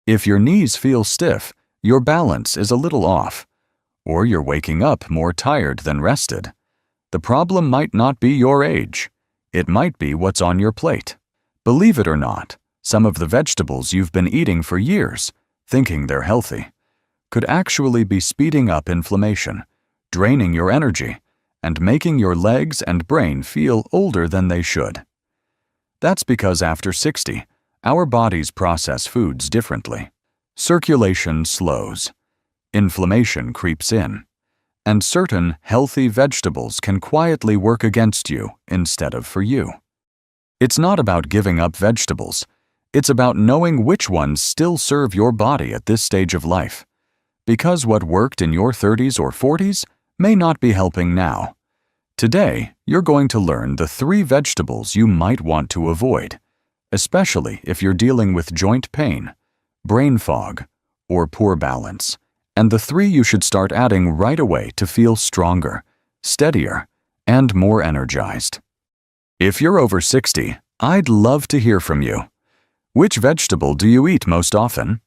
If your knees feel stiff, your balance is a little off, or you're waking up more tired than rested, the problem might not be your age. It might be what's on your plate. Believe it or not, some of the vegetables you've been eating for years, thinking they're healthy, could actually be speeding up inflammation, draining your energy, and making your legs and brain feel older than they should. That's because after 60, our bodies process foods differently. Circulation slows, inflammation creeps in, and certain healthy vegetables can quietly work against you instead of for you. It's not about giving up vegetables. It's about knowing which ones still serve your body at this stage of life, because what worked in your 30s or 40s may not be helping now. Today, you're going to learn the 3 vegetables you might want to avoid, especially if you're dealing with joint pain, brain fog, or poor balance, and the 3 you should start adding right away to feel stronger, steadier, and more energized. If you're over 60, I'd love to hear from you. Which vegetable do you eat most often?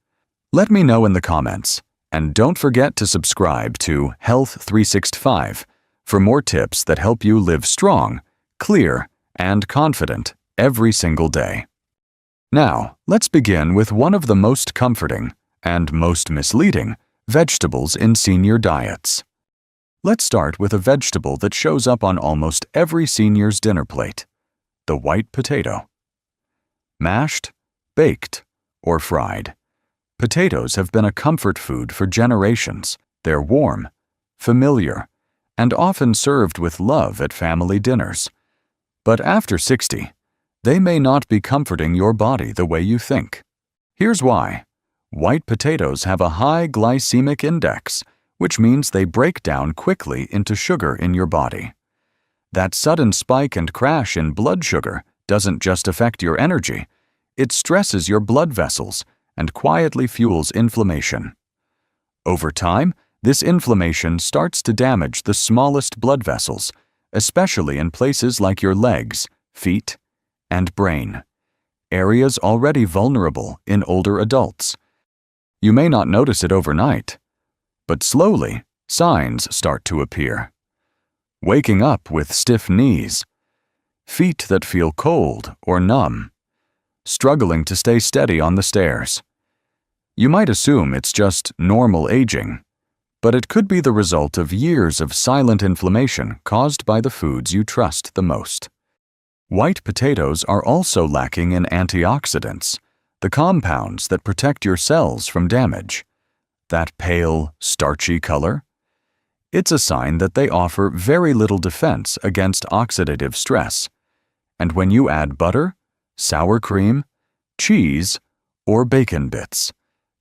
Let me know in the comments, and don't forget to subscribe to Health 365 for more tips that help you live strong, clear, and confident every single day. Now, let's begin with one of the most comforting and most misleading vegetables in senior diets. Let's start with a vegetable that shows up on almost every senior's dinner plate: the white potato. Mashed, baked, or fried, potatoes have been a comfort food for generations. They're warm, familiar, and often served with love at family dinners. But after 60, they may not be comforting your body the way you think. Here's why. White potatoes have a high glycemic index, which means they break down quickly into sugar in your body. That sudden spike and crash in blood sugar doesn't just affect your energy, it stresses your blood vessels and quietly fuels inflammation. Over time, this inflammation starts to damage the smallest blood vessels, especially in places like your legs, feet, and brain, areas already vulnerable in older adults. You may not notice it overnight, but slowly, signs start to appear. Waking up with stiff knees, feet that feel cold or numb, struggling to stay steady on the stairs. You might assume it's just normal aging, but it could be the result of years of silent inflammation caused by the foods you trust the most. White potatoes are also lacking in antioxidants, the compounds that protect your cells from damage. That pale, starchy color? It's a sign that they offer very little defense against oxidative stress. And when you add butter, sour cream, cheese, or bacon bits,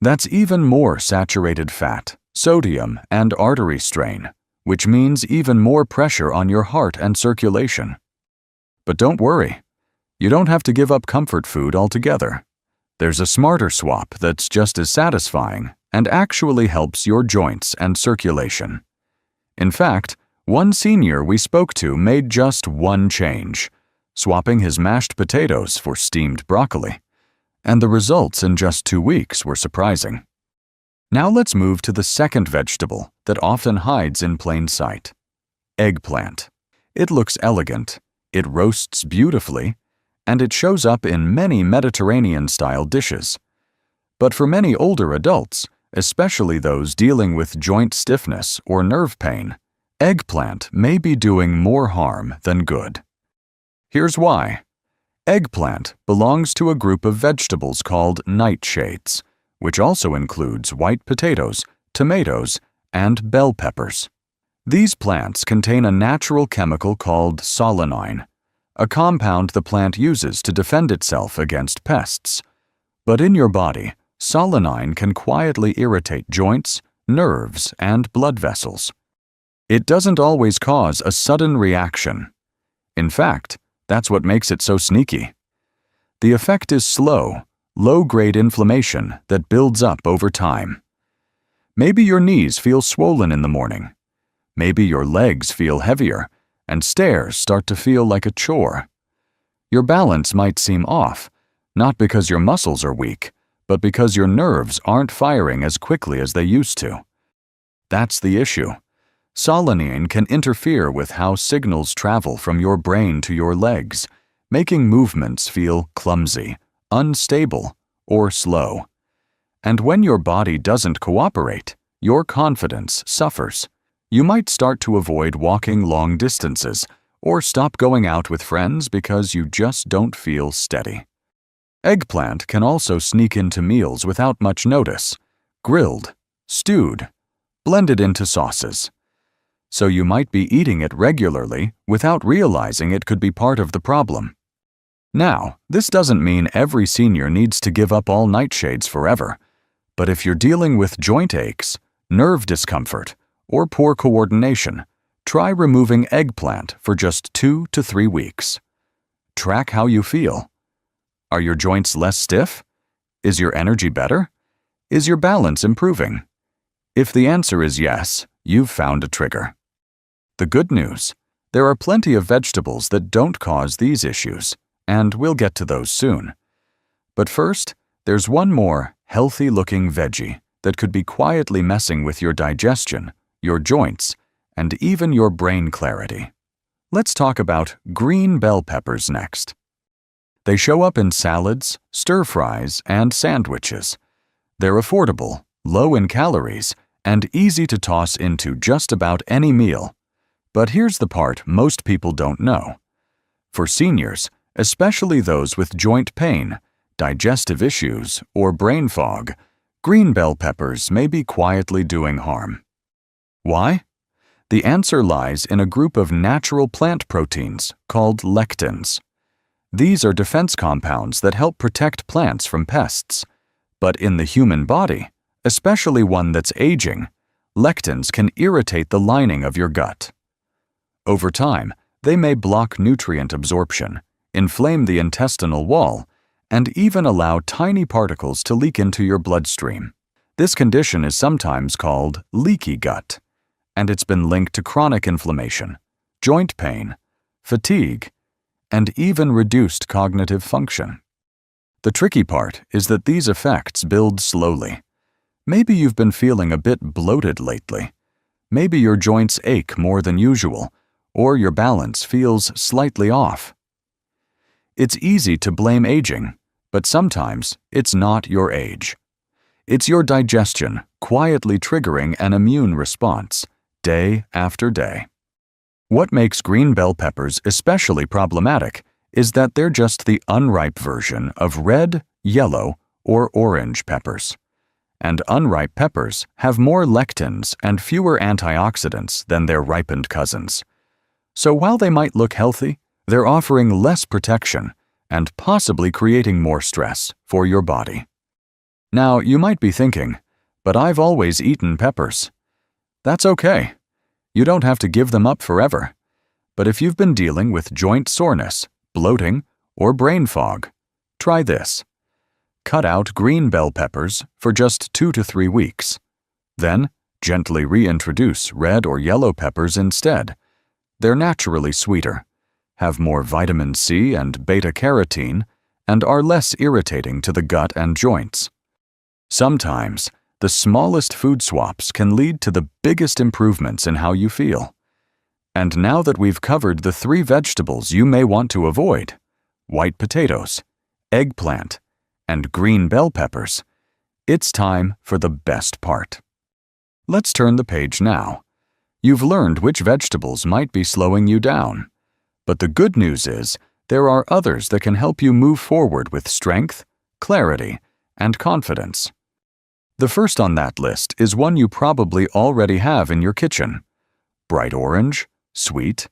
that's even more saturated fat, sodium, and artery strain, which means even more pressure on your heart and circulation. But don't worry, you don't have to give up comfort food altogether. There's a smarter swap that's just as satisfying and actually helps your joints and circulation. In fact, one senior we spoke to made just one change, swapping his mashed potatoes for steamed broccoli, and the results in just 2 weeks were surprising. Now let's move to the second vegetable that often hides in plain sight: eggplant. It looks elegant, it roasts beautifully, and it shows up in many Mediterranean-style dishes. But for many older adults, especially those dealing with joint stiffness or nerve pain, eggplant may be doing more harm than good. Here's why. Eggplant belongs to a group of vegetables called nightshades, which also includes white potatoes, tomatoes, and bell peppers. These plants contain a natural chemical called solanine, a compound the plant uses to defend itself against pests. But in your body, solanine can quietly irritate joints, nerves, and blood vessels. It doesn't always cause a sudden reaction. In fact, that's what makes it so sneaky. The effect is slow, low-grade inflammation that builds up over time. Maybe your knees feel swollen in the morning. Maybe your legs feel heavier, and stairs start to feel like a chore. Your balance might seem off, not because your muscles are weak, but because your nerves aren't firing as quickly as they used to. That's the issue. Solanine can interfere with how signals travel from your brain to your legs, making movements feel clumsy, unstable, or slow. And when your body doesn't cooperate, your confidence suffers. You might start to avoid walking long distances or stop going out with friends because you just don't feel steady. Eggplant can also sneak into meals without much notice, grilled, stewed, blended into sauces. So you might be eating it regularly without realizing it could be part of the problem. Now, this doesn't mean every senior needs to give up all nightshades forever, but if you're dealing with joint aches, nerve discomfort, or poor coordination, try removing eggplant for just 2 to 3 weeks. Track how you feel. Are your joints less stiff? Is your energy better? Is your balance improving? If the answer is yes, you've found a trigger. The good news: there are plenty of vegetables that don't cause these issues, and we'll get to those soon. But first, there's one more healthy-looking veggie that could be quietly messing with your digestion, your joints, and even your brain clarity. Let's talk about green bell peppers next. They show up in salads, stir-fries, and sandwiches. They're affordable, low in calories, and easy to toss into just about any meal. But here's the part most people don't know. For seniors, especially those with joint pain, digestive issues, or brain fog, green bell peppers may be quietly doing harm. Why? The answer lies in a group of natural plant proteins called lectins. These are defense compounds that help protect plants from pests. But in the human body, especially one that's aging, lectins can irritate the lining of your gut. Over time, they may block nutrient absorption, inflame the intestinal wall, and even allow tiny particles to leak into your bloodstream. This condition is sometimes called leaky gut, and it's been linked to chronic inflammation, joint pain, fatigue, and even reduced cognitive function. The tricky part is that these effects build slowly. Maybe you've been feeling a bit bloated lately. Maybe your joints ache more than usual, or your balance feels slightly off. It's easy to blame aging, but sometimes it's not your age. It's your digestion quietly triggering an immune response, day after day. What makes green bell peppers especially problematic is that they're just the unripe version of red, yellow, or orange peppers. And unripe peppers have more lectins and fewer antioxidants than their ripened cousins. So while they might look healthy, they're offering less protection and possibly creating more stress for your body. Now, you might be thinking, but I've always eaten peppers. That's okay. You don't have to give them up forever. But if you've been dealing with joint soreness, bloating, or brain fog, try this. Cut out green bell peppers for just 2 to 3 weeks. Then, gently reintroduce red or yellow peppers instead. They're naturally sweeter, have more vitamin C and beta-carotene, and are less irritating to the gut and joints. Sometimes, the smallest food swaps can lead to the biggest improvements in how you feel. And now that we've covered the 3 vegetables you may want to avoid, white potatoes, eggplant, and green bell peppers, it's time for the best part. Let's turn the page now. You've learned which vegetables might be slowing you down. But the good news is, there are others that can help you move forward with strength, clarity, and confidence. The first on that list is one you probably already have in your kitchen: bright orange, sweet,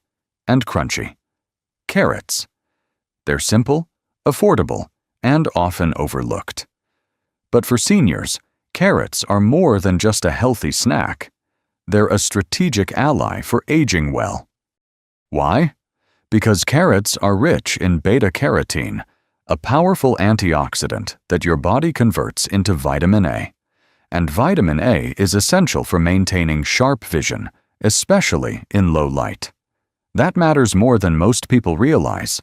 and crunchy. Carrots. They're simple, affordable, and often overlooked. But for seniors, carrots are more than just a healthy snack. They're a strategic ally for aging well. Why? Because carrots are rich in beta-carotene, a powerful antioxidant that your body converts into vitamin A. And vitamin A is essential for maintaining sharp vision, especially in low light. That matters more than most people realize.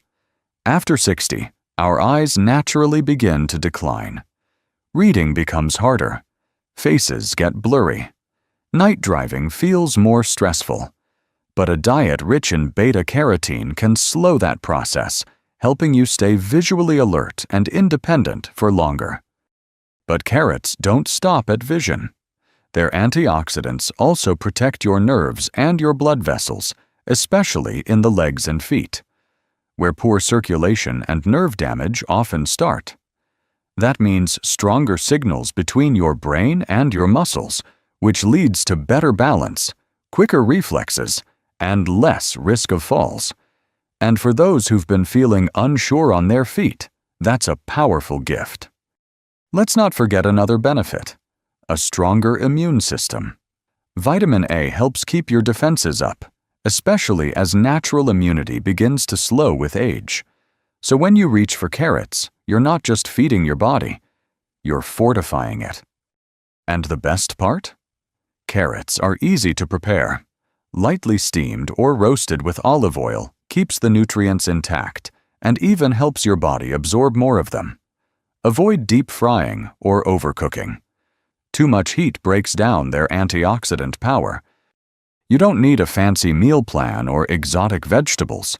After 60, our eyes naturally begin to decline. Reading becomes harder. Faces get blurry. Night driving feels more stressful. But a diet rich in beta-carotene can slow that process, helping you stay visually alert and independent for longer. But carrots don't stop at vision. Their antioxidants also protect your nerves and your blood vessels, especially in the legs and feet, where poor circulation and nerve damage often start. That means stronger signals between your brain and your muscles, which leads to better balance, quicker reflexes, and less risk of falls. And for those who've been feeling unsure on their feet, that's a powerful gift. Let's not forget another benefit: a stronger immune system. Vitamin A helps keep your defenses up, especially as natural immunity begins to slow with age. So when you reach for carrots, you're not just feeding your body, you're fortifying it. And the best part? Carrots are easy to prepare. Lightly steamed or roasted with olive oil keeps the nutrients intact and even helps your body absorb more of them. Avoid deep frying or overcooking. Too much heat breaks down their antioxidant power. You don't need a fancy meal plan or exotic vegetables.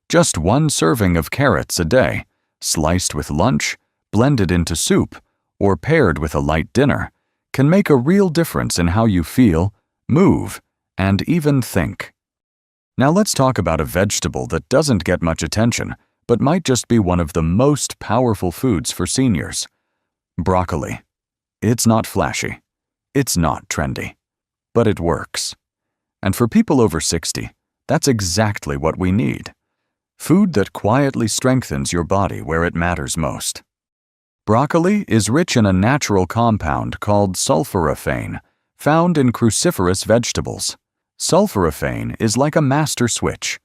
Just one serving of carrots a day, sliced with lunch, blended into soup, or paired with a light dinner, can make a real difference in how you feel, move, and even think. Now let's talk about a vegetable that doesn't get much attention, but might just be one of the most powerful foods for seniors: broccoli. It's not flashy. It's not trendy. But it works. And for people over 60, that's exactly what we need. Food that quietly strengthens your body where it matters most. Broccoli is rich in a natural compound called sulforaphane, found in cruciferous vegetables. Sulforaphane is like a master switch.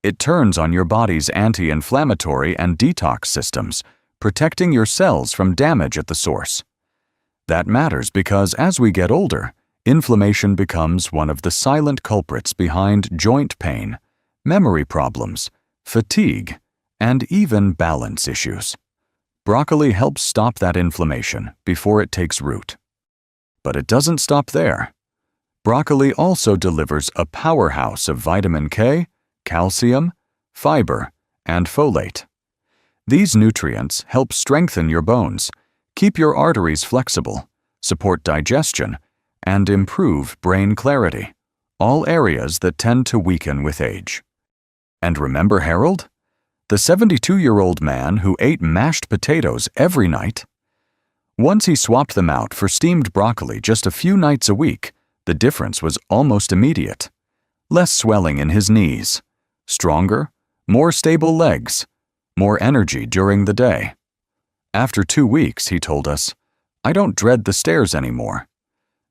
It turns on your body's anti-inflammatory and detox systems, protecting your cells from damage at the source. That matters because as we get older, inflammation becomes one of the silent culprits behind joint pain, memory problems, fatigue, and even balance issues. Broccoli helps stop that inflammation before it takes root. But it doesn't stop there. Broccoli also delivers a powerhouse of vitamin K, calcium, fiber, and folate. These nutrients help strengthen your bones, keep your arteries flexible, support digestion, and improve brain clarity, all areas that tend to weaken with age. And remember Harold? The 72-year-old man who ate mashed potatoes every night? Once he swapped them out for steamed broccoli just a few nights a week, the difference was almost immediate. Less swelling in his knees, stronger, more stable legs, more energy during the day. After 2 weeks, he told us, "I don't dread the stairs anymore."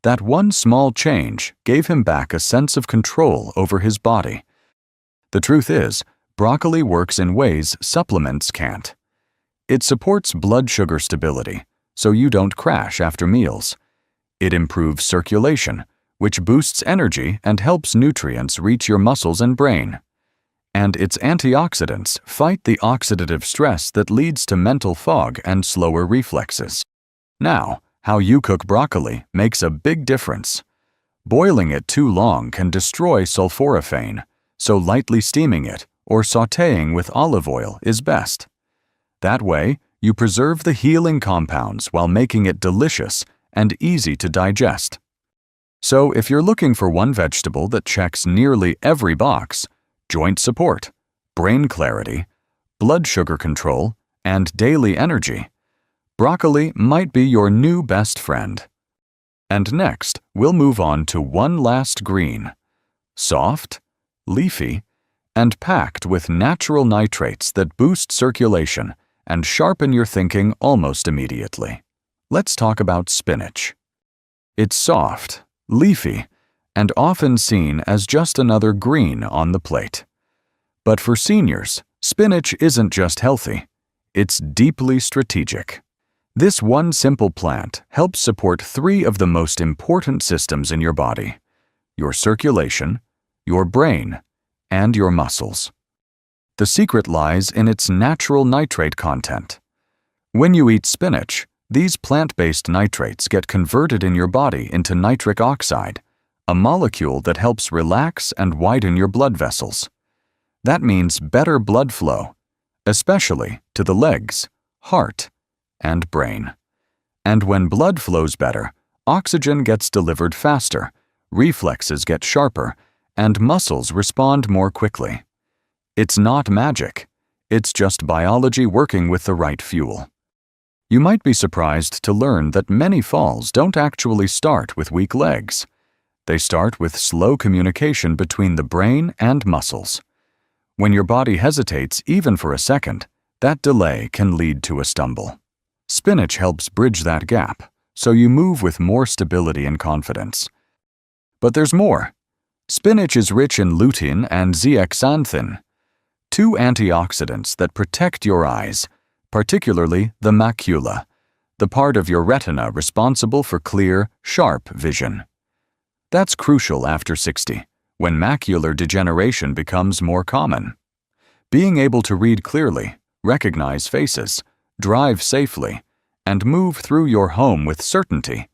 That one small change gave him back a sense of control over his body. The truth is, broccoli works in ways supplements can't. It supports blood sugar stability, so you don't crash after meals. It improves circulation, which boosts energy and helps nutrients reach your muscles and brain. And its antioxidants fight the oxidative stress that leads to mental fog and slower reflexes. Now, how you cook broccoli makes a big difference. Boiling it too long can destroy sulforaphane, so lightly steaming it or sautéing with olive oil is best. That way, you preserve the healing compounds while making it delicious and easy to digest. So if you're looking for one vegetable that checks nearly every box, joint support, brain clarity, blood sugar control, and daily energy, broccoli might be your new best friend. And next, we'll move on to one last green. Soft, leafy, and packed with natural nitrates that boost circulation and sharpen your thinking almost immediately. Let's talk about spinach. It's soft, leafy, and often seen as just another green on the plate. But for seniors, spinach isn't just healthy, it's deeply strategic. This one simple plant helps support 3 of the most important systems in your body: your circulation, your brain, and your muscles. The secret lies in its natural nitrate content. When you eat spinach, These plant-based nitrates get converted in your body into nitric oxide, a molecule that helps relax and widen your blood vessels. That means better blood flow, especially to the legs, heart, and brain. And when blood flows better, oxygen gets delivered faster, reflexes get sharper, and muscles respond more quickly. It's not magic. It's just biology working with the right fuel. You might be surprised to learn that many falls don't actually start with weak legs. They start with slow communication between the brain and muscles. When your body hesitates even for a second, that delay can lead to a stumble. Spinach helps bridge that gap, so you move with more stability and confidence. But there's more. Spinach is rich in lutein and zeaxanthin, two antioxidants that protect your eyes, particularly the macula, the part of your retina responsible for clear, sharp vision. That's crucial after 60, when macular degeneration becomes more common. Being able to read clearly, recognize faces, drive safely, and move through your home with certainty,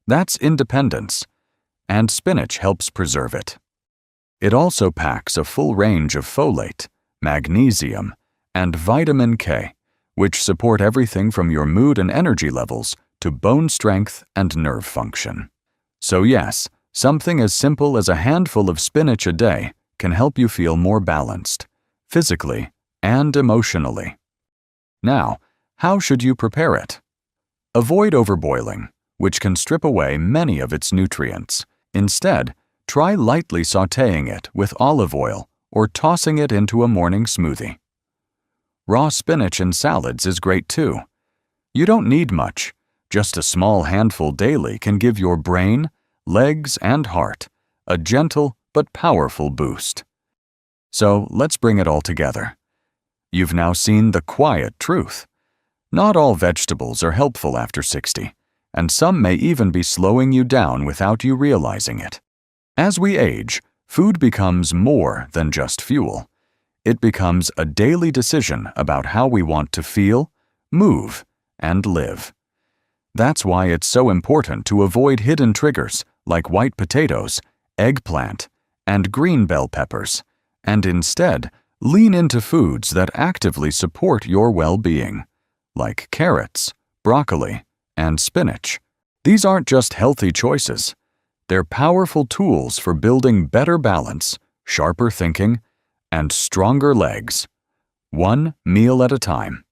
that's independence, and spinach helps preserve it. It also packs a full range of folate, magnesium, and vitamin K, which support everything from your mood and energy levels to bone strength and nerve function. So yes, something as simple as a handful of spinach a day can help you feel more balanced, physically and emotionally. Now, how should you prepare it? Avoid overboiling, which can strip away many of its nutrients. Instead, try lightly sautéing it with olive oil or tossing it into a morning smoothie. Raw spinach in salads is great too. You don't need much. Just a small handful daily can give your brain, legs, and heart a gentle but powerful boost. So let's bring it all together. You've now seen the quiet truth. Not all vegetables are helpful after 60, and some may even be slowing you down without you realizing it. As we age, food becomes more than just fuel. It becomes a daily decision about how we want to feel, move, and live. That's why it's so important to avoid hidden triggers like white potatoes, eggplant, and green bell peppers, and instead lean into foods that actively support your well-being, like carrots, broccoli, and spinach. These aren't just healthy choices. They're powerful tools for building better balance, sharper thinking, and stronger legs, one meal at a time.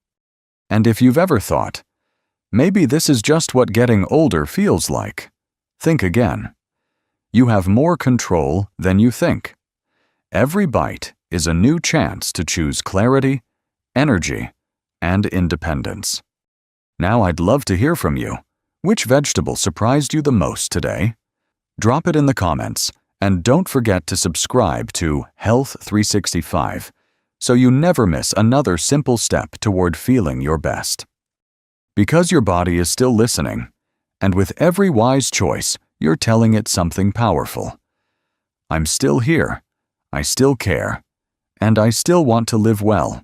And if you've ever thought, maybe this is just what getting older feels like, think again. You have more control than you think. Every bite is a new chance to choose clarity, energy, and independence. Now I'd love to hear from you. Which vegetable surprised you the most today? Drop it in the comments. And don't forget to subscribe to Health 365 so you never miss another simple step toward feeling your best. Because your body is still listening, and with every wise choice, you're telling it something powerful. I'm still here, I still care, and I still want to live well.